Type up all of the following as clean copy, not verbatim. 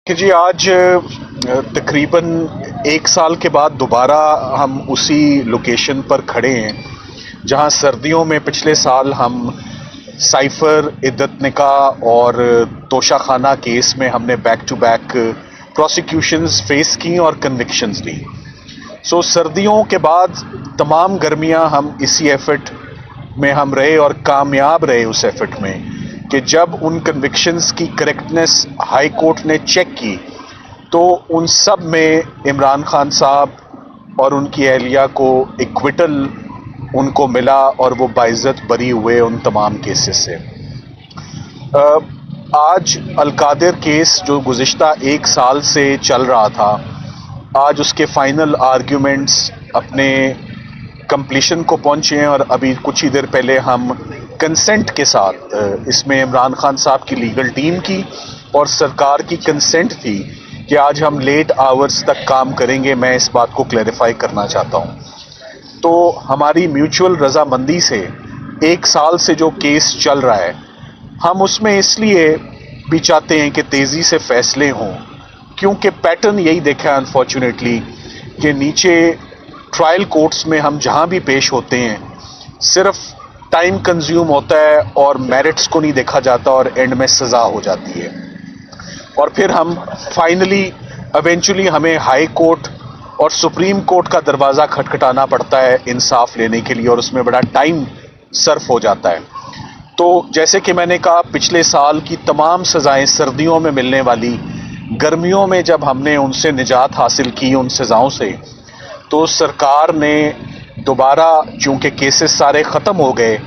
کہ جی آج تقریباً ایک سال کے بعد دوبارہ ہم اسی لوکیشن پر کھڑے ہیں جہاں سردیوں میں پچھلے سال ہم سائفر عدت نکاح اور توشہ خانہ کیس میں ہم نے بیک ٹو بیک پروسیکیوشنز فیس کی اور کنوکشنز لی. سو سردیوں کے بعد تمام گرمیاں ہم اسی ایفرٹ میں ہم رہے اور کامیاب رہے اس ایفرٹ میں کہ جب ان کنوکشنز کی کریکٹنس ہائی کورٹ نے چیک کی تو ان سب میں عمران خان صاحب اور ان کی اہلیہ کو ایکویٹل ان کو ملا اور وہ باعزت بری ہوئے ان تمام کیسز سے. آج القادر کیس جو گزشتہ ایک سال سے چل رہا تھا، آج اس کے فائنل آرگیومنٹس اپنے کمپلیشن کو پہنچے ہیں اور ابھی کچھ ہی دیر پہلے ہم کنسنٹ کے ساتھ اس میں عمران خان صاحب کی لیگل ٹیم کی اور سرکار کی کنسنٹ تھی کہ آج ہم لیٹ آورز تک کام کریں گے. میں اس بات کو کلیریفائی کرنا چاہتا ہوں. تو ہماری میوچول رضامندی سے ایک سال سے جو کیس چل رہا ہے، ہم اس میں اس لیے بھی چاہتے ہیں کہ تیزی سے فیصلے ہوں کیونکہ پیٹرن یہی دیکھا ہے انفارچونیٹلی کہ نیچے ٹرائل کورٹس میں ہم جہاں بھی پیش ہوتے ہیں صرف ٹائم کنزیوم ہوتا ہے اور میرٹس کو نہیں دیکھا جاتا اور اینڈ میں سزا ہو جاتی ہے اور پھر ہم فائنلی ایونچولی ہمیں ہائی کورٹ اور سپریم کورٹ کا دروازہ کھٹکھٹانا پڑتا ہے انصاف لینے کے لیے اور اس میں بڑا ٹائم صرف ہو جاتا ہے. تو جیسے کہ میں نے کہا پچھلے سال کی تمام سزائیں سردیوں میں ملنے والی گرمیوں میں جب ہم نے ان سے نجات حاصل کی ان سزاؤں سے، تو سرکار نے دوبارہ چونکہ کیسز سارے ختم ہو گئے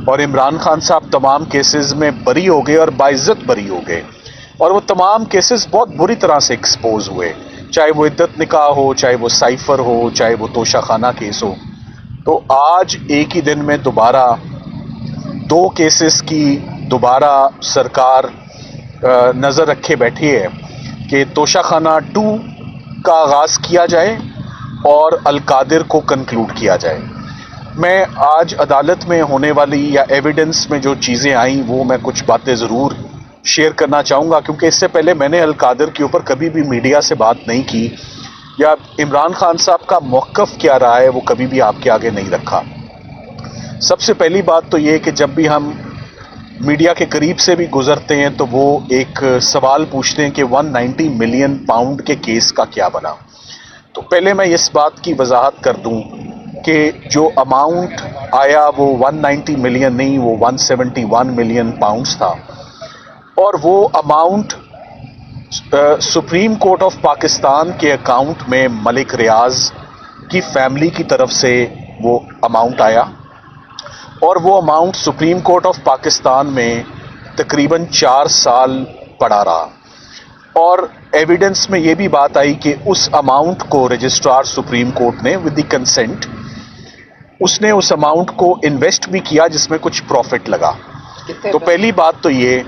اور عمران خان صاحب تمام کیسز میں بری ہو گئے اور باعزت بری ہو گئے اور وہ تمام کیسز بہت بری طرح سے ایکسپوز ہوئے، چاہے وہ عدت نکاح ہو، چاہے وہ سائفر ہو، چاہے وہ توشہ خانہ کیس ہو. تو آج ایک ہی دن میں دوبارہ دو کیسز کی دوبارہ سرکار نظر رکھے بیٹھی ہے کہ توشہ خانہ 2 کا آغاز کیا جائے اور القادر کو کنکلوڈ کیا جائے. میں آج عدالت میں ہونے والی یا ایویڈنس میں جو چیزیں آئیں وہ میں کچھ باتیں ضرور شیئر کرنا چاہوں گا کیونکہ اس سے پہلے میں نے القادر کے اوپر کبھی بھی میڈیا سے بات نہیں کی یا عمران خان صاحب کا موقف کیا رہا ہے وہ کبھی بھی آپ کے آگے نہیں رکھا. سب سے پہلی بات تو یہ کہ جب بھی ہم میڈیا کے قریب سے بھی گزرتے ہیں تو وہ ایک سوال پوچھتے ہیں کہ 190 ملین پاؤنڈ کے کیس کا کیا بنا. تو پہلے میں اس بات کی وضاحت کر دوں کہ جو اماؤنٹ آیا وہ 190 ملین نہیں، وہ 171 ملین پاؤنڈز تھا اور وہ amount supreme court of Pakistan کے اکاؤنٹ میں ملک ریاض کی فیملی کی طرف سے وہ اماؤنٹ آیا اور وہ amount supreme court of Pakistan میں تقریباً 4 سال پڑا رہا اور ایویڈنس میں یہ بھی بات آئی کہ اس اماؤنٹ کو رجسٹرار سپریم کورٹ نے ود دی کنسنٹ اس نے اس اماؤنٹ کو انویسٹ بھی کیا جس میں کچھ پروفٹ لگا. تو پہلی بات تو یہ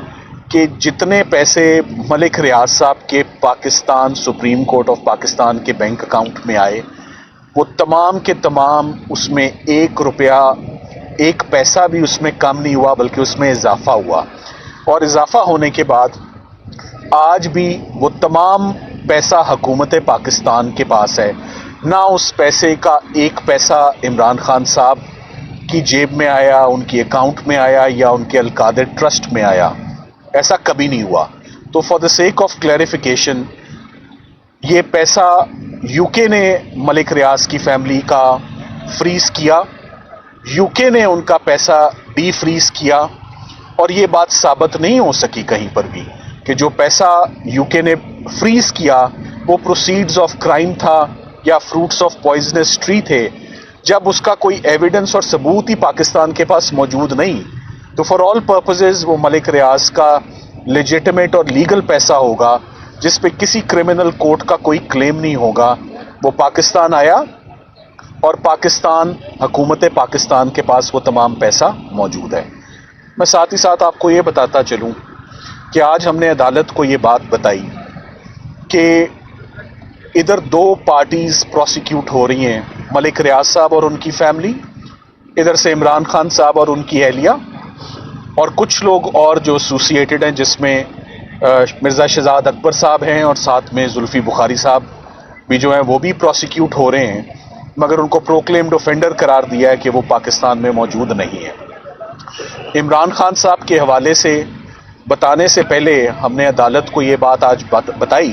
کہ جتنے پیسے ملک ریاض صاحب کے Pakistan supreme court of Pakistan کے بینک اکاؤنٹ میں آئے وہ تمام کے تمام اس میں 1 روپیہ 1 پیسہ بھی اس میں کم نہیں ہوا بلکہ اس میں اضافہ ہوا اور اضافہ ہونے کے بعد آج بھی وہ تمام پیسہ حکومت پاکستان کے پاس ہے. نہ اس پیسے کا 1 پیسہ عمران خان صاحب کی جیب میں آیا، ان کی اکاؤنٹ میں آیا یا ان کے القادر ٹرسٹ میں آیا، ایسا کبھی نہیں ہوا. تو for the sake of clarification یہ پیسہ یو کے نے ملک ریاض کی فیملی کا فریز کیا، یو کے نے ان کا پیسہ ڈی فریز کیا اور یہ بات ثابت نہیں ہو سکی کہیں پر بھی کہ جو پیسہ یو کے نے فریز کیا وہ پروسیڈز آف کرائم تھا یا فروٹس آف پوائزنس ٹری تھے. جب اس کا کوئی ایویڈنس اور ثبوت ہی پاکستان کے پاس موجود نہیں تو فار آل پرپزز وہ ملک ریاض کا لیجیٹمیٹ اور لیگل پیسہ ہوگا جس پہ کسی کرمنل کورٹ کا کوئی کلیم نہیں ہوگا. وہ پاکستان آیا اور پاکستان حکومت پاکستان کے پاس وہ تمام پیسہ موجود ہے. میں ساتھ ہی ساتھ آپ کو یہ بتاتا چلوں کہ آج ہم نے عدالت کو یہ بات بتائی کہ ادھر 2 پارٹیز پروسیکیوٹ ہو رہی ہیں، ملک ریاض صاحب اور ان کی فیملی، ادھر سے عمران خان صاحب اور ان کی اہلیہ اور کچھ لوگ اور جو ایسوسیٹڈ ہیں جس میں مرزا شہزاد اکبر صاحب ہیں اور ساتھ میں زلفی بخاری صاحب بھی جو ہیں وہ بھی پروسیکیوٹ ہو رہے ہیں، مگر ان کو پروکلیمڈ اوفینڈر قرار دیا ہے کہ وہ پاکستان میں موجود نہیں ہے۔ عمران خان صاحب کے حوالے سے بتانے سے پہلے ہم نے عدالت کو یہ بات آج بتائی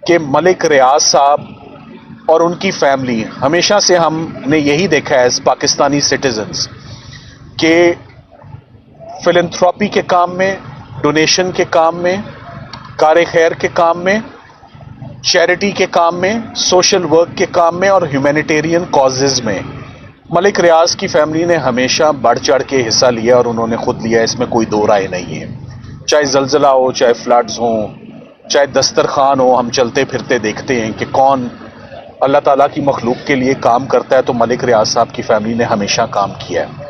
کہ ملک ریاض صاحب اور ان کی فیملی، ہمیشہ سے ہم نے یہی دیکھا ہے ایز پاکستانی سٹیزنز کہ فلنتھراپی کے کام میں، ڈونیشن کے کام میں، کار خیر کے کام میں، چیریٹی کے کام میں، سوشل ورک کے کام میں اور ہیومینیٹیرین کازز میں ملک ریاض کی فیملی نے ہمیشہ بڑھ چڑھ کے حصہ لیا اور انہوں نے خود لیا، اس میں کوئی دو رائے نہیں ہے۔ چاہے زلزلہ ہو، چاہے فلڈز ہوں، چاہے دسترخوان ہو، ہم چلتے پھرتے دیکھتے ہیں کہ کون اللہ تعالیٰ کی مخلوق کے لیے کام کرتا ہے، تو ملک ریاض صاحب کی فیملی نے ہمیشہ کام کیا ہے۔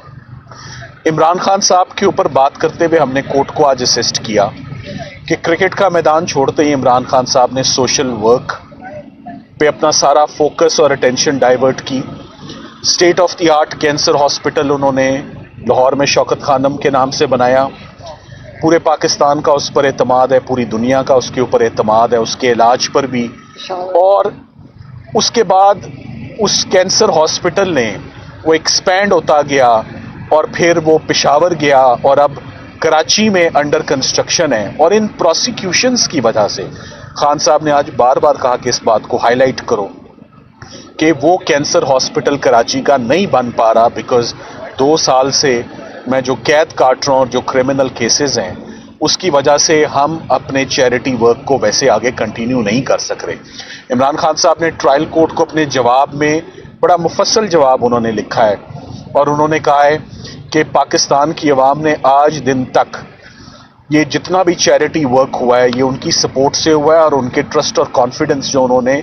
عمران خان صاحب کے اوپر بات کرتے ہوئے ہم نے کورٹ کو آج اسسٹ کیا کہ کرکٹ کا میدان چھوڑتے ہی عمران خان صاحب نے سوشل ورک پہ اپنا سارا فوکس اور اٹینشن ڈائیورٹ کی۔ State of the art cancer hospital انہوں نے لاہور میں شوکت خانم کے نام سے بنایا۔ پورے پاکستان کا اس پر اعتماد ہے، پوری دنیا کا اس کے اوپر اعتماد ہے، اس کے علاج پر بھی۔ اور اس کے بعد اس کینسر ہاسپٹل نے وہ ایکسپینڈ ہوتا گیا اور پھر وہ پشاور گیا اور اب کراچی میں انڈر کنسٹرکشن ہے۔ اور ان پروسیکیوشنز کی وجہ سے خان صاحب نے آج بار بار کہا کہ اس بات کو ہائی لائٹ کرو کہ وہ کینسر ہاسپٹل کراچی کا نہیں بن پا رہا بیکاز 2 سال سے میں جو قید کاٹ رہا ہوں اور جو کرمنل کیسز ہیں اس کی وجہ سے ہم اپنے چیریٹی ورک کو ویسے آگے کنٹینیو نہیں کر سک رہے۔ عمران خان صاحب نے ٹرائل کورٹ کو اپنے جواب میں بڑا مفصل جواب انہوں نے لکھا ہے اور انہوں نے کہا ہے کہ پاکستان کی عوام نے آج دن تک یہ جتنا بھی چیریٹی ورک ہوا ہے یہ ان کی سپورٹ سے ہوا ہے، اور ان کے ٹرسٹ اور کانفیڈنس جو انہوں نے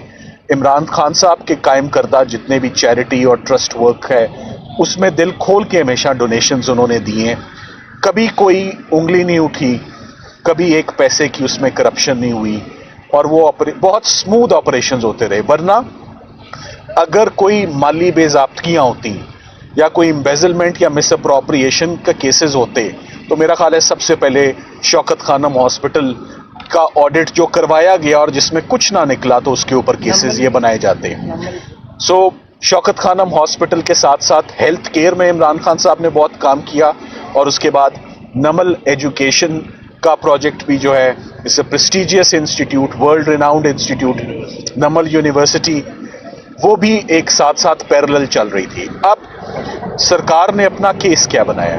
عمران خان صاحب کے قائم کردہ جتنے بھی چیریٹی اور ٹرسٹ ورک ہے اس میں دل کھول کے ہمیشہ ڈونیشنز انہوں نے دیے ہیں۔ کبھی کوئی انگلی نہیں اٹھی، کبھی ایک پیسے کی اس میں کرپشن نہیں ہوئی، اور وہ بہت سموتھ آپریشنز ہوتے رہے۔ ورنہ اگر کوئی مالی بے ضابطگیاں ہوتی یا کوئی امبیزلمنٹ یا مس اپروپریشن کا کیسز ہوتے تو میرا خیال ہے سب سے پہلے شوکت خانم ہاسپٹل کا آڈٹ جو کروایا گیا اور جس میں کچھ نہ نکلا تو اس کے اوپر کیسز یہ بنائے جاتے۔ سو شوکت خانم ہاسپٹل کے ساتھ ساتھ ہیلتھ کیئر میں عمران خان صاحب نے بہت کام کیا، اور اس کے بعد نمل ایجوکیشن کا پروجیکٹ بھی جو ہے اس a prestigious institute, world renowned institute Namal university, وہ بھی ایک ساتھ ساتھ پیرلل چل رہی تھی۔ اب سرکار نے اپنا کیس کیا بنایا؟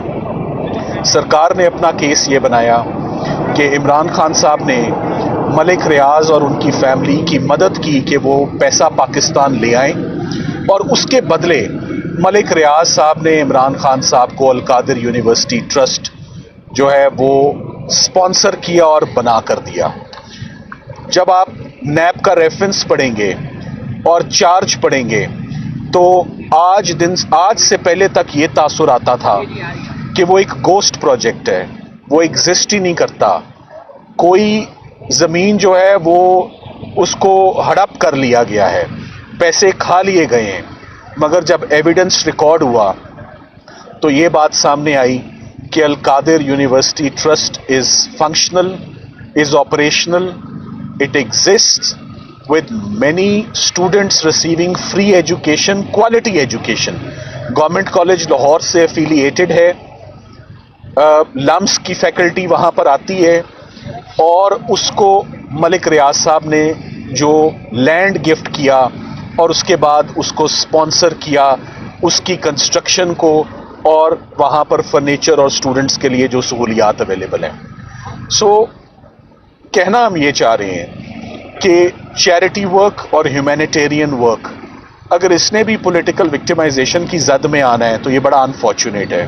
سرکار نے اپنا کیس یہ بنایا کہ عمران خان صاحب نے ملک ریاض اور ان کی فیملی کی مدد کی کہ وہ پیسہ پاکستان لے آئیں، اور اس کے بدلے ملک ریاض صاحب نے عمران خان صاحب کو القادر یونیورسٹی ٹرسٹ جو ہے وہ سپانسر کیا اور بنا کر دیا۔ جب آپ نیب کا ریفرنس پڑھیں گے اور چارج پڑھیں گے تو آج سے پہلے تک یہ تاثر آتا تھا کہ وہ ایک گوسٹ پروجیکٹ ہے، وہ ایگزسٹ ہی نہیں کرتا، کوئی زمین جو ہے وہ اس کو ہڑپ کر لیا گیا ہے، پیسے کھا لیے گئے ہیں۔ مگر جب ایویڈنس ریکارڈ ہوا تو یہ بات سامنے آئی کہ Al-Qadir university trust is functional, is operational, it exists with many students receiving free education, quality education. Government college Lahore سے افیلیٹڈ ہے، لمس کی فیکلٹی وہاں پر آتی ہے، اور اس کو ملک ریاض صاحب نے جو لینڈ گفٹ کیا اور اس کے بعد اس کو سپانسر کیا، اس کی کنسٹرکشن کو، اور وہاں پر فرنیچر اور اسٹوڈنٹس کے لیے جو سہولیات اویلیبل ہیں۔ سو کہنا ہم یہ چاہ رہے ہیں کہ چیریٹی ورک اور ہیومینیٹیرین ورک اگر اس نے بھی پولیٹیکل وکٹمائزیشن کی زد میں آنا ہے تو یہ بڑا انفارچونیٹ ہے۔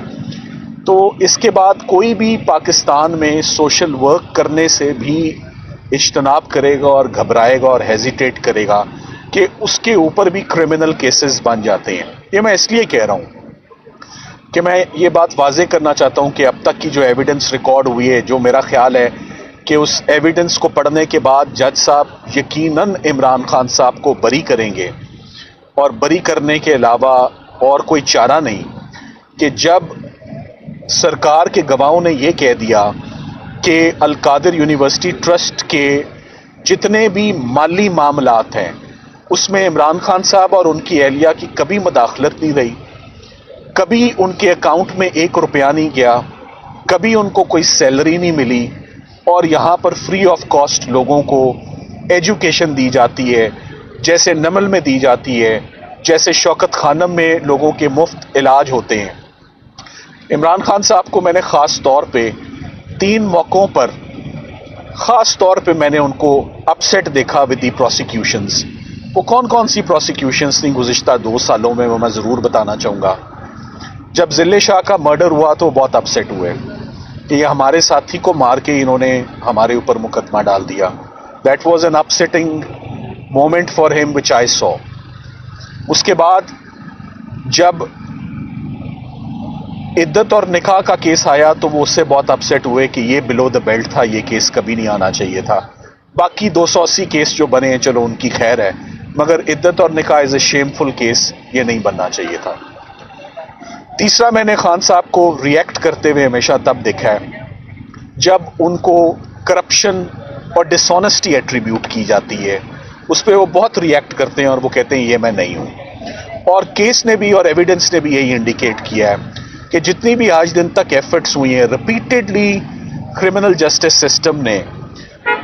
تو اس کے بعد کوئی بھی پاکستان میں سوشل ورک کرنے سے بھی اجتناب کرے گا اور گھبرائے گا اور ہیزیٹیٹ کرے گا کہ اس کے اوپر بھی کرمنل کیسز بن جاتے ہیں۔ یہ میں اس لیے کہہ رہا ہوں کہ میں یہ بات واضح کرنا چاہتا ہوں کہ اب تک کی جو ایویڈنس ریکارڈ ہوئی ہے، جو میرا خیال ہے کہ اس ایویڈنس کو پڑھنے کے بعد جج صاحب یقیناً عمران خان صاحب کو بری کریں گے، اور بری کرنے کے علاوہ اور کوئی چارہ نہیں کہ جب سرکار کے گواہوں نے یہ کہہ دیا کہ القادر یونیورسٹی ٹرسٹ کے جتنے بھی مالی معاملات ہیں اس میں عمران خان صاحب اور ان کی اہلیہ کی کبھی مداخلت نہیں رہی، کبھی ان کے اکاؤنٹ میں 1 روپیہ نہیں گیا، کبھی ان کو کوئی سیلری نہیں ملی، اور یہاں پر فری آف کاسٹ لوگوں کو ایجوکیشن دی جاتی ہے، جیسے نمل میں دی جاتی ہے، جیسے شوکت خانم میں لوگوں کے مفت علاج ہوتے ہیں۔ عمران خان صاحب کو میں نے خاص طور پہ 3 موقعوں پر خاص طور پہ میں نے ان کو اپسیٹ دیکھا ود دی پروسیکیوشنز۔ وہ کون کون سی پروسیکیوشنز تھیں گزشتہ 2 سالوں میں وہ میں ضرور بتانا چاہوں گا۔ جب ذل شاہ کا مرڈر ہوا تو بہت اپسیٹ ہوئے کہ یہ ہمارے ساتھی کو مار کے انہوں نے ہمارے اوپر مقدمہ ڈال دیا۔ That was an upsetting moment for ہم وچ آئی سو۔ اس کے بعد جب عدت اور نکاح کا کیس آیا تو وہ اس سے بہت اپسیٹ ہوئے کہ یہ بلو دا بیلٹ تھا، یہ کیس کبھی نہیں آنا چاہیے تھا۔ باقی 280 کیس جو بنے ہیں چلو ان کی خیر ہے، مگر عدت اور نکاح از اے شیم فل کیس، یہ نہیں بننا چاہیے تھا۔ تیسرا، میں نے خان صاحب کو ریئیکٹ کرتے ہوئے ہمیشہ تب دیکھا ہے جب ان کو کرپشن اور ڈس آنیسٹی ایٹریبیوٹ کی جاتی ہے، اس پہ وہ بہت ریئیکٹ کرتے ہیں اور وہ کہتے ہیں یہ میں نہیں ہوں۔ اور کیس نے بھی اور ایویڈنس نے بھی یہی انڈیکیٹ کیا ہے کہ جتنی بھی آج دن تک ایفرٹس ہوئی ہیں ریپیٹڈلی کرمنل جسٹس سسٹم نے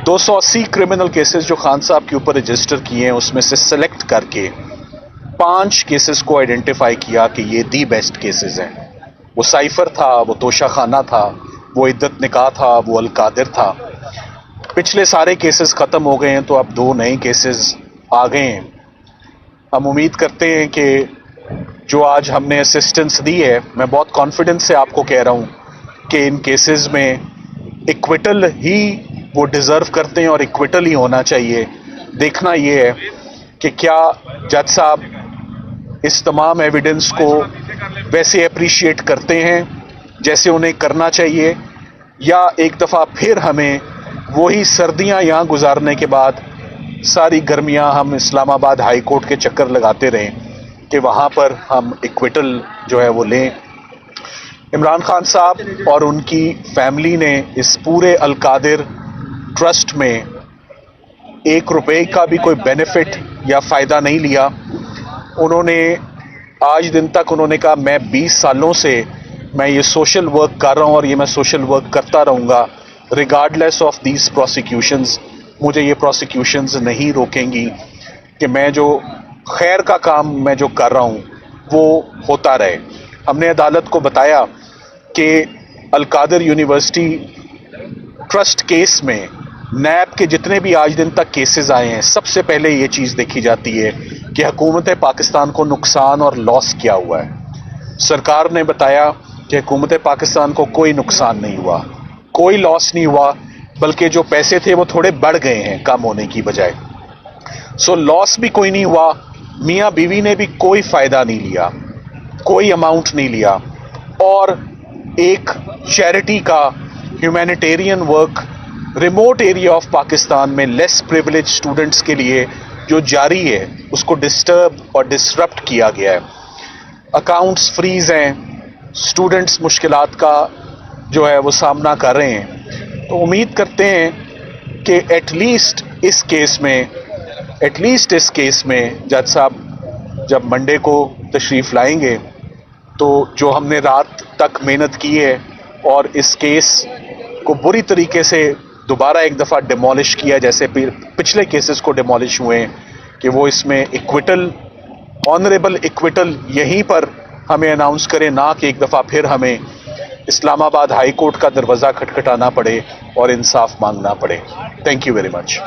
280 کرمنل کیسز جو خان صاحب کے اوپر رجسٹر کیے ہیں اس میں سے سلیکٹ کر کے 5 کیسز کو آئیڈینٹیفائی کیا کہ یہ دی بیسٹ کیسز ہیں۔ وہ سائفر تھا، وہ توشہ خانہ تھا، وہ عدت نکاح تھا، وہ القادر تھا۔ پچھلے سارے کیسز ختم ہو گئے ہیں تو اب 2 نئے کیسز آ گئے ہیں۔ ہم امید کرتے ہیں کہ جو آج ہم نے اسسٹنس دی ہے، میں بہت کانفیڈنس سے آپ کو کہہ رہا ہوں کہ ان کیسز میں ایکویٹل ہی وہ ڈیزرو کرتے ہیں اور ایکویٹل ہی ہونا چاہیے۔ دیکھنا یہ ہے کہ کیا جج صاحب اس تمام ایویڈنس کو ویسے اپریشیٹ کرتے ہیں جیسے انہیں کرنا چاہیے، یا ایک دفعہ پھر ہمیں وہی سردیاں یہاں گزارنے کے بعد ساری گرمیاں ہم اسلام آباد ہائی کورٹ کے چکر لگاتے رہیں کہ وہاں پر ہم ایکویٹل جو ہے وہ لیں۔ عمران خان صاحب اور ان کی فیملی نے اس پورے القادر ٹرسٹ میں 1 روپے کا بھی کوئی بینیفٹ یا فائدہ نہیں لیا۔ انہوں نے آج دن تک انہوں نے کہا میں 20 سالوں سے میں یہ سوشل ورک کر رہا ہوں اور یہ میں سوشل ورک کرتا رہوں گا ریگارڈلیس آف دیز پروسیکیوشنز۔ مجھے یہ پروسیکیوشنز نہیں روکیں گی کہ میں جو خیر کا کام میں جو کر رہا ہوں وہ ہوتا رہے۔ ہم نے عدالت کو بتایا کہ القادر یونیورسٹی ٹرسٹ کیس میں نیب کے جتنے بھی آج دن تک کیسز آئے ہیں سب سے پہلے یہ چیز دیکھی جاتی ہے کہ حکومت پاکستان کو نقصان اور لاس کیا ہوا ہے۔ سرکار نے بتایا کہ حکومت پاکستان کو کوئی نقصان نہیں ہوا، کوئی لاس نہیں ہوا، بلکہ جو پیسے تھے وہ تھوڑے بڑھ گئے ہیں کم ہونے کی بجائے۔ سو لاس بھی کوئی نہیں ہوا، میاں بیوی نے بھی کوئی فائدہ نہیں لیا، کوئی اماؤنٹ نہیں لیا، اور ایک چیریٹی کا humanitarian work remote area of Pakistan میں لیس پریویلیج اسٹوڈنٹس کے لیے جو جاری ہے اس کو ڈسٹرب اور ڈسرپٹ کیا گیا ہے۔ اکاؤنٹس فریز ہیں، اسٹوڈنٹس مشکلات کا جو ہے وہ سامنا کر رہے ہیں۔ تو امید کرتے ہیں کہ ایٹ لیسٹ اس کیس میں جج صاحب جب منڈے کو تشریف لائیں گے تو جو ہم نے رات تک محنت کی ہے اور اس کیس کو بری طریقے سے دوبارہ ایک دفعہ ڈیمولش کیا جیسے پچھلے کیسز کو ڈیمولش ہوئے ہیں، کہ وہ اس میں ایکویٹل، آنریبل ایکویٹل یہیں پر ہمیں اناؤنس کریں، نہ کہ ایک دفعہ پھر ہمیں اسلام آباد ہائی کورٹ کا دروازہ کھٹکھٹانا پڑے اور انصاف مانگنا پڑے۔ Thank you very much.